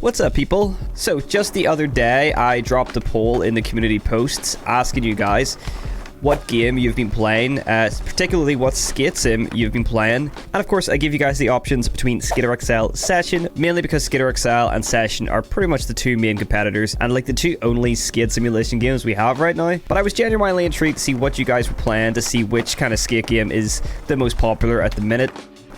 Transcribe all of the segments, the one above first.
What's up, people? So just the other day I dropped a poll in the community posts asking you guys what game you've been playing, particularly what skate sim you've been playing. And of course I give you guys the options between Skater XL, Session, mainly because Skater XL and Session are pretty much the two main competitors and like the two only skate simulation games we have right now. But I was genuinely intrigued to see what you guys were playing, to see which kind of skate game is the most popular at the minute.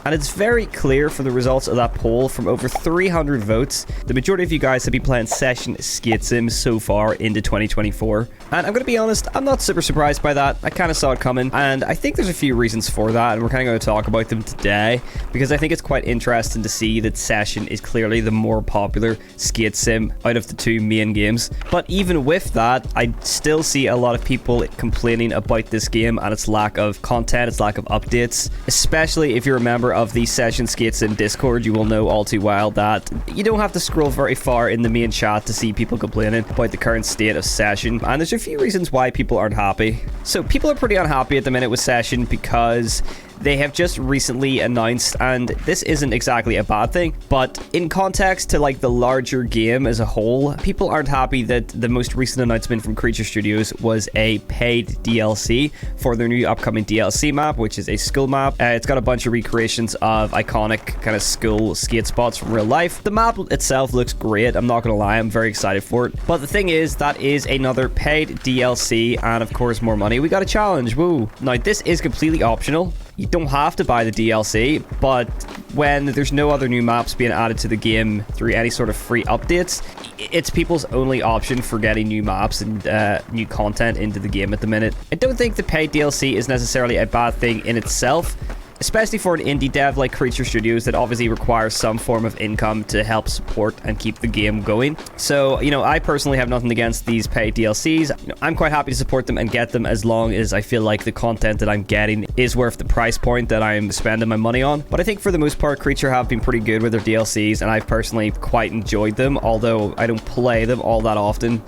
And it's very clear from the results of that poll, from over 300 votes, the majority of you guys have been playing Session skate sims so far into 2024. And I'm going to be honest, I'm not super surprised by that. I kind of saw it coming, and I think there's a few reasons for that, and we're kind of going to talk about them today, because I think it's quite interesting to see that Session is clearly the more popular skate sim out of the two main games. But even with that, I still see a lot of people complaining about this game and its lack of content, its lack of updates, especially if you're a member of the Session Skate Sim Discord. You will know all too well that you don't have to scroll very far in the main chat to see people complaining about the current state of Session, and there's a few reasons why people aren't happy. So people are pretty unhappy at the minute with Session because they have just recently announced, and this isn't exactly a bad thing, but in context to like the larger game as a whole, people aren't happy that the most recent announcement from Creature Studios was a paid DLC for their new upcoming DLC map, which is a school map. It's got a bunch of recreations of iconic kind of school skate spots from real life. The map itself looks great, I'm not gonna lie, I'm very excited for it. But the thing is, that is another paid DLC, and of course more money. We got a challenge, woo. Now this is completely optional. You don't have to buy the DLC, but when there's no other new maps being added to the game through any sort of free updates, it's people's only option for getting new maps and new content into the game at the minute. I don't think the paid DLC is necessarily a bad thing in itself, especially for an indie dev like Creature Studios that obviously requires some form of income to help support and keep the game going. So, I personally have nothing against these paid DLCs. I'm quite happy to support them and get them as long as I feel like the content that I'm getting is worth the price point that I'm spending my money on. But I think for the most part, Creature have been pretty good with their DLCs, and I've personally quite enjoyed them, although I don't play them all that often.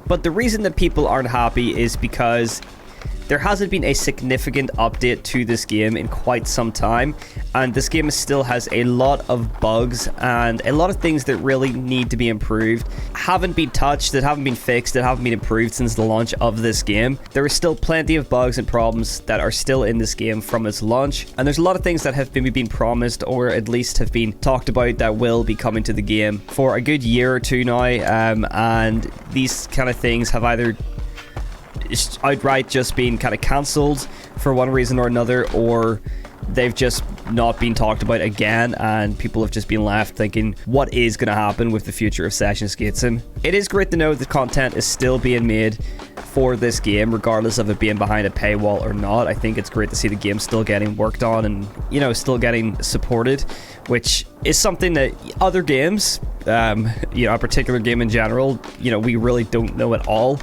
But the reason that people aren't happy is because there hasn't been a significant update to this game in quite some time, and this game still has a lot of bugs and a lot of things that really need to be improved, haven't been touched, that haven't been fixed, that haven't been improved since the launch of this game. There are still plenty of bugs and problems that are still in this game from its launch, and there's a lot of things that have been promised, or at least have been talked about, that will be coming to the game for a good year or two now, and these kind of things have either outright just been kind of cancelled for one reason or another, or they've just not been talked about again, and people have just been left thinking, what is going to happen with the future of Session Skate Sim? It is great to know that content is still being made for this game, regardless of it being behind a paywall or not. I think it's great to see the game still getting worked on and, still getting supported, which is something that other games, a particular game in general, we really don't know at all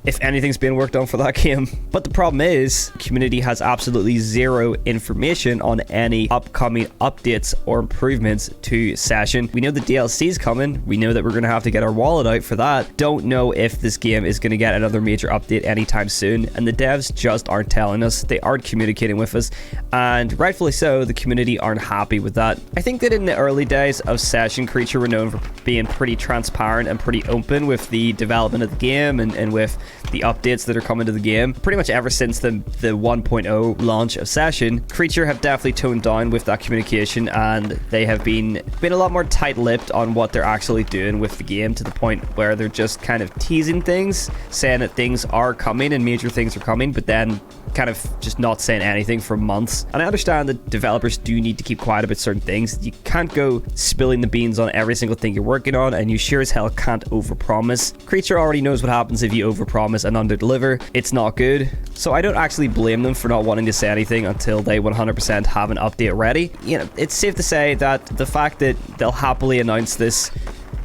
if anything's being worked on for that game. But the problem is, the community has absolutely zero information on any upcoming updates or improvements to Session. We know the DLC's coming. We know that we're going to have to get our wallet out for that. Don't know if this game is going to get another major update anytime soon, and the devs just aren't telling us. They aren't communicating with us, and rightfully so, the community aren't happy with that. I think that in the early days of Session, Creature were known for being pretty transparent and pretty open with the development of the game and with the updates that are coming to the game. Pretty much ever since the 1.0 launch of Session, Creature have definitely toned down with that communication, and they have been a lot more tight-lipped on what they're actually doing with the game, to the point where they're just kind of teasing things, saying that things are coming and major things are coming, but then kind of just not saying anything for months. And I understand that developers do need to keep quiet about certain things. You can't go spilling the beans on every single thing you're working on, and you sure as hell can't overpromise. Creature already knows what happens if you overpromise and underdeliver. It's not good. So I don't actually blame them for not wanting to say anything until they 100% have an update ready. It's safe to say that the fact that they'll happily announce this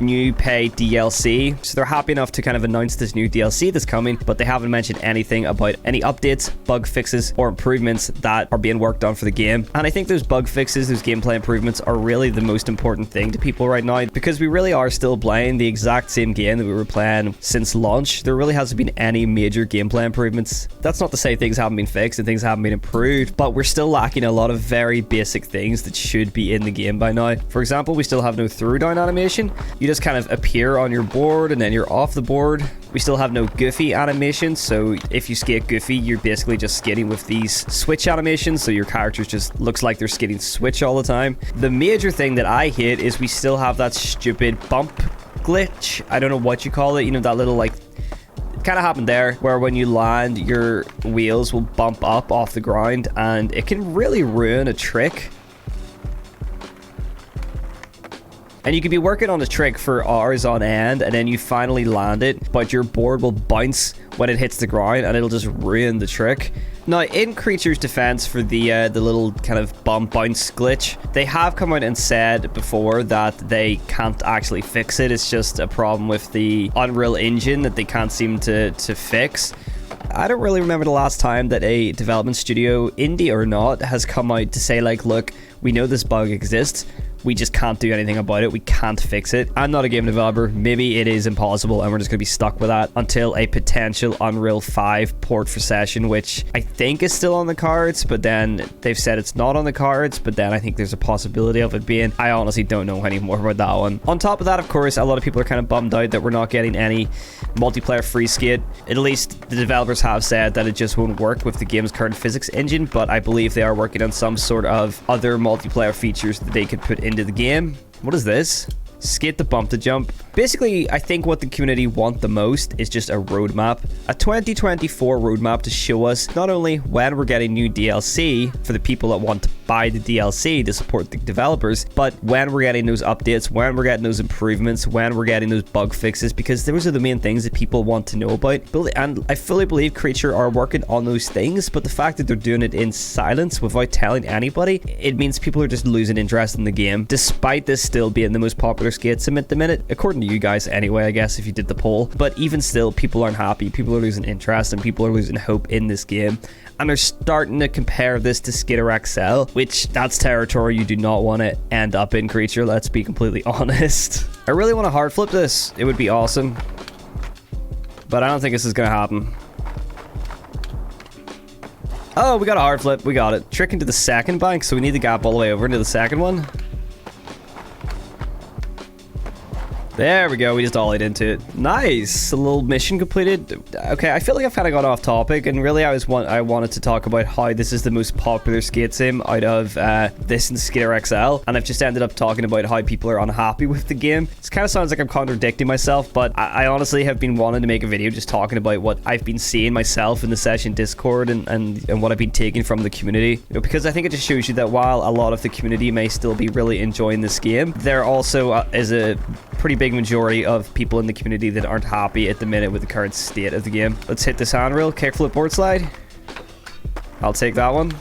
new paid DLC. So they're happy enough to kind of announce this new DLC that's coming, but they haven't mentioned anything about any updates, bug fixes, or improvements that are being worked on for the game. And I think those bug fixes, those gameplay improvements are really the most important thing to people right now, because we really are still playing the exact same game that we were playing since launch. There really hasn't been any major gameplay improvements. That's not to say things haven't been fixed and things haven't been improved, but we're still lacking a lot of very basic things that should be in the game by now. For example, we still have no throwdown animation. You just kind of appear on your board and then you're off the board. We still have no goofy animation, so if you skate goofy, you're basically just skating with these switch animations, so your characters just looks like they're skating switch all the time. The major thing that I hate is we still have that stupid bump glitch. I don't know what you call it, you know, that little like kind of happened there where when you land your wheels will bump up off the ground, and it can really ruin a trick. And you could be working on a trick for hours on end, and then you finally land it, but your board will bounce when it hits the ground, and it'll just ruin the trick. Now, in Creature's defense for the little kind of bump bounce glitch, they have come out and said before that they can't actually fix it. It's just a problem with the Unreal Engine that they can't seem to fix. I don't really remember the last time that a development studio, indie or not, has come out to say like, look, we know this bug exists, we just can't do anything about it, we can't fix it. I'm not a game developer, maybe it is impossible and we're just going to be stuck with that until a potential Unreal 5 port for Session, which I think is still on the cards, but then they've said it's not on the cards, but then I think there's a possibility of it being. I honestly don't know any more about that one. On top of that, of course, a lot of people are kind of bummed out that we're not getting any multiplayer free skate. At least the developers have said that it just won't work with the game's current physics engine, but I believe they are working on some sort of other multiplayer features that they could put into the game. What is this? Skate the bump to jump. Basically, I think what the community want the most is just a roadmap. A 2024 roadmap to show us not only when we're getting new DLC for the people that want to buy the DLC to support the developers, but when we're getting those updates, when we're getting those improvements, when we're getting those bug fixes, because those are the main things that people want to know about. And I fully believe Creature are working on those things, but the fact that they're doing it in silence without telling anybody, it means people are just losing interest in the game, despite this still being the most popular skate sim at the minute, according to you guys anyway, I guess, if you did the poll. But even still, people aren't happy, people are losing interest, and people are losing hope in this game, and they're starting to compare this to Skitter XL, which that's territory you do not want to end up in, Creature, let's be completely honest. I really want to hard flip this, it would be awesome, but I don't think this is gonna happen. Oh, we got a hard flip, we got it. Trick into the second bank, so we need the gap all the way over into the second one. There we go, we just ollied into it. Nice, a little mission completed. Okay, I feel like I've kind of got off topic, and really I wanted to talk about how this is the most popular skate sim out of this and Skitter XL, and I've just ended up talking about how people are unhappy with the game. It kind of sounds like I'm contradicting myself, but I honestly have been wanting to make a video just talking about what I've been seeing myself in the Session Discord and what I've been taking from the community. You know, because I think it just shows you that while a lot of the community may still be really enjoying this game, there also is a pretty big majority of people in the community that aren't happy at the minute with the current state of the game. Let's hit this handrail, kickflip board slide. I'll take that one.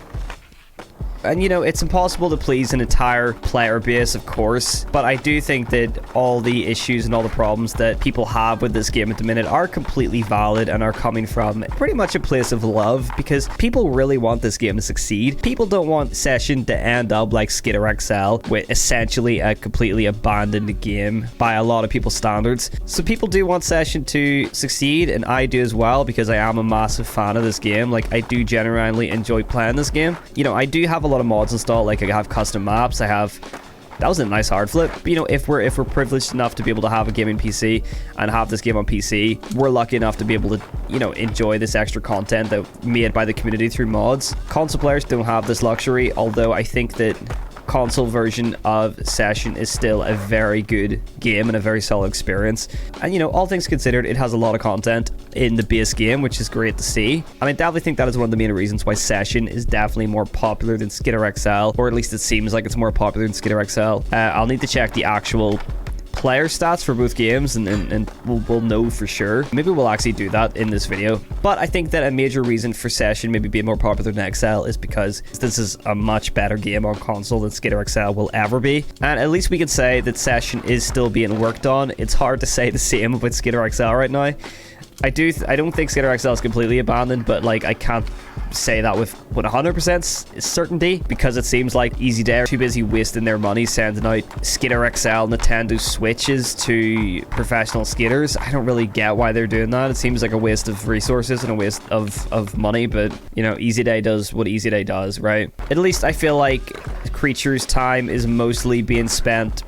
And you know, it's impossible to please an entire player base, of course, but I do think that all the issues and all the problems that people have with this game at the minute are completely valid and are coming from pretty much a place of love, because people really want this game to succeed. People don't want Session to end up like Skitter XL, with essentially a completely abandoned game by a lot of people's standards. So people do want Session to succeed, and I do as well, because I am a massive fan of this game. Like, I do genuinely enjoy playing this game. You know, I do have a lot of mods installed, like I have custom maps, I have, that was a nice hard flip. But, you know, if we're privileged enough to be able to have a gaming PC and have this game on PC, we're lucky enough to be able to, you know, enjoy this extra content that made by the community through mods. Console players don't have this luxury, although I think that console version of Session is still a very good game and a very solid experience. And you know, all things considered, it has a lot of content in the base game, which is great to see. And I definitely think that is one of the main reasons why Session is definitely more popular than Skitter XL, or at least it seems like it's more popular than Skitter XL. I'll need to check the actual player stats for both games, and we'll know for sure. Maybe we'll actually do that in this video. But I think that a major reason for Session maybe being more popular than XL is because this is a much better game on console than Skater XL will ever be. And at least we can say that Session is still being worked on. It's hard to say the same about Skater XL right now. I don't think Skater XL is completely abandoned, but like I can't say that with 100% certainty, because it seems like Easy Day are too busy wasting their money sending out Skater XL Nintendo Switches to professional skaters. I don't really get why they're doing that. It seems like a waste of resources and a waste of money, but you know, Easy Day does what Easy Day does, right? At least I feel like Creature's time is mostly being spent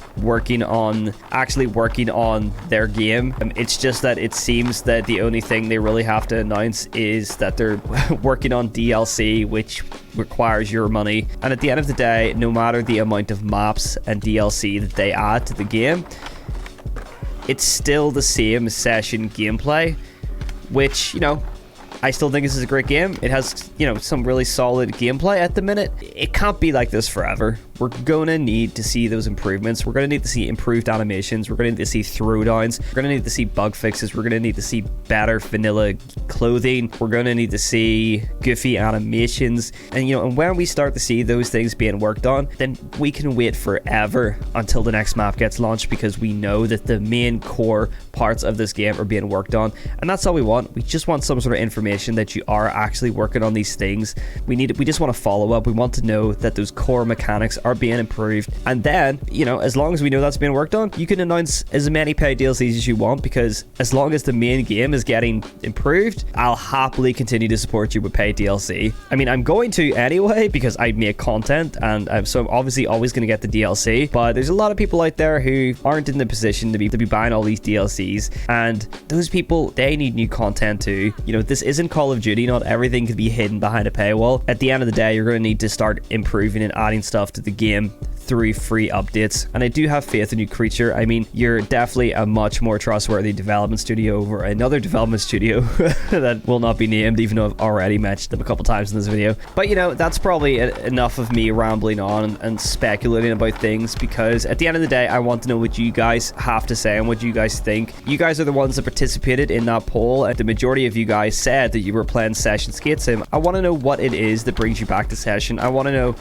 actually working on their game. It's just that it seems that the only thing they really have to announce is that they're working on DLC, which requires your money. And at the end of the day, no matter the amount of maps and DLC that they add to the game, it's still the same Session gameplay, which, you know, I still think this is a great game. It has, you know, some really solid gameplay at the minute. It can't be like this forever. We're going to need to see those improvements. We're going to need to see improved animations. We're going to need to see throwdowns. We're going to need to see bug fixes. We're going to need to see better vanilla clothing. We're going to need to see goofy animations. And, you know, and when we start to see those things being worked on, then we can wait forever until the next map gets launched, because we know that the main core parts of this game are being worked on. And that's all we want. We just want some sort of information that you are actually working on these things. We just want to follow up. We want to know that those core mechanics are being improved. And then, you know, as long as we know that's being worked on, you can announce as many paid DLCs as you want, because as long as the main game is getting improved, I'll happily continue to support you with paid DLC. I mean, I'm going to anyway, because I make content, and so I'm obviously always going to get the DLC, but there's a lot of people out there who aren't in the position to be buying all these DLCs, and those people, they need new content too. You know, this isn't Call of Duty. Not everything can be hidden behind a paywall. At the end of the day, you're going to need to start improving and adding stuff to the game through free updates. And I do have faith in you, Creature. I mean, you're definitely a much more trustworthy development studio over another development studio that will not be named, even though I've already mentioned them a couple times in this video. But you know, that's probably enough of me rambling on and speculating about things, because at the end of the day, I want to know what you guys have to say and what you guys think. You guys are the ones that participated in that poll, and the majority of you guys said that you were playing Session Skate Sim. I want to know what it is that brings you back to Session. I want to know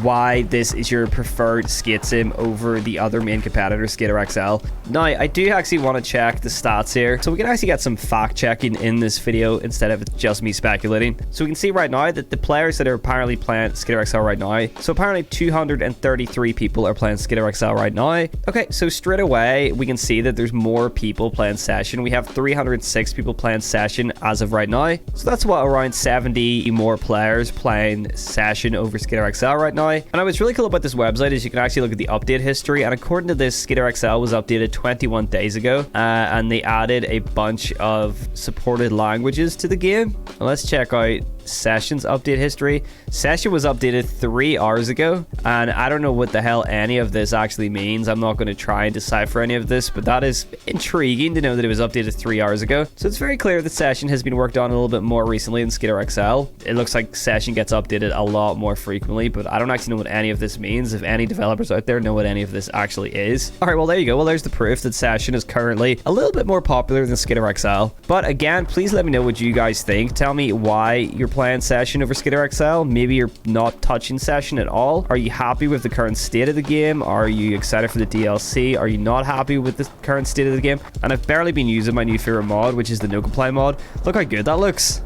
why this is your preferred skate sim over the other main competitor, Skater XL. Now, I do actually want to check the stats here, so we can actually get some fact checking in this video instead of just me speculating. So we can see right now that the players that are apparently playing Skater XL right now, so apparently 233 people are playing Skater XL right now. Okay, so straight away we can see that there's more people playing Session. We have 306 people playing Session as of right now, so that's what, around 70 more players playing Session over Skater XL right now. And what's really cool about this website is you can actually look at the update history, and according to this, Skater XL was updated 21 days ago, and they added a bunch of supported languages to the game. Now let's check out Session's update history. Session was updated 3 hours ago, and I don't know what the hell any of this actually means. I'm not going to try and decipher any of this, but that is intriguing to know that it was updated 3 hours ago. So it's very clear that Session has been worked on a little bit more recently than Skater XL. It looks like Session gets updated a lot more frequently, but I don't actually know what any of this means. If any developers out there know what any of this actually is. Alright, well there you go. Well, there's the proof that Session is currently a little bit more popular than Skater XL. But again, please let me know what you guys think. Tell me why you're playing Session over Skater XL. Maybe you're not touching Session at all. Are you happy with the current state of the game? Are you excited for the DLC? Are you not happy with the current state of the game? And I've barely been using my new favorite mod, which is the no comply mod. Look how good that looks.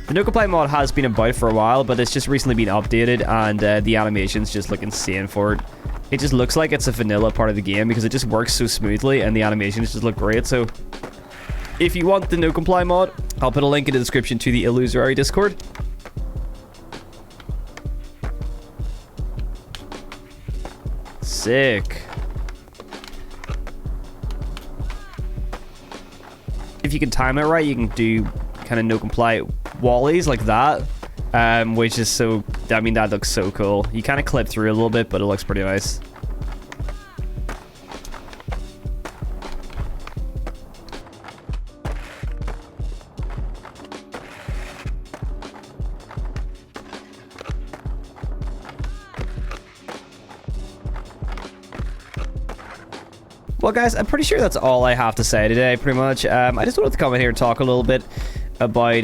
The no comply mod has been about for a while, but it's just recently been updated, and the animations just look insane for it. It just looks like it's a vanilla part of the game because it just works so smoothly and the animations just look great. So if you want the no comply mod, I'll put a link in the description to the Illusory Discord. Sick. If you can time it right, you can do kind of no comply wallies like that, which is so, I mean, that looks so cool. You kind of clip through a little bit, but it looks pretty nice. Well, guys, I'm pretty sure that's all I have to say today, pretty much. I just wanted to come in here and talk a little bit about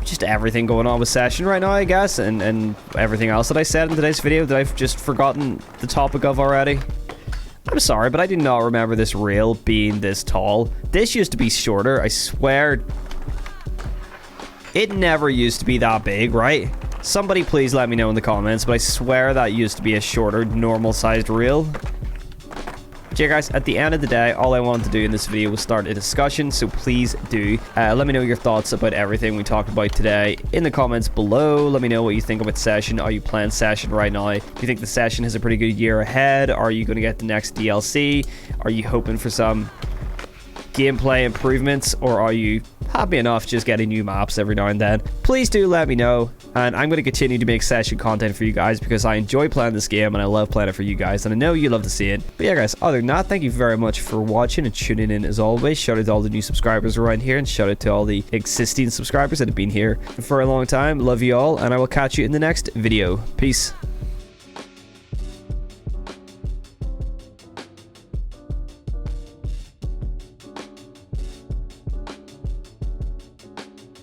just everything going on with Session right now, I guess, and everything else that I said in today's video that I've just forgotten the topic of already. I'm sorry, but I do not remember this rail being this tall. This used to be shorter, I swear. It never used to be that big, right? Somebody please let me know in the comments, but I swear that used to be a shorter, normal-sized rail. But yeah, guys, at the end of the day, all I wanted to do in this video was start a discussion, so please do. Let me know your thoughts about everything we talked about today in the comments below. Let me know what you think about Session. Are you playing Session right now? Do you think the Session has a pretty good year ahead? Are you going to get the next DLC? Are you hoping for some gameplay improvements, or are you happy enough just getting new maps every now and then? Please do let me know, and I'm going to continue to make Session content for you guys because I enjoy playing this game and I love playing it for you guys, and I know you love to see it. But yeah, guys, other than that, thank you very much for watching and tuning in as always. Shout out to all the new subscribers around here, and shout out to all the existing subscribers that have been here for a long time. Love you all, and I will catch you in the next video. Peace.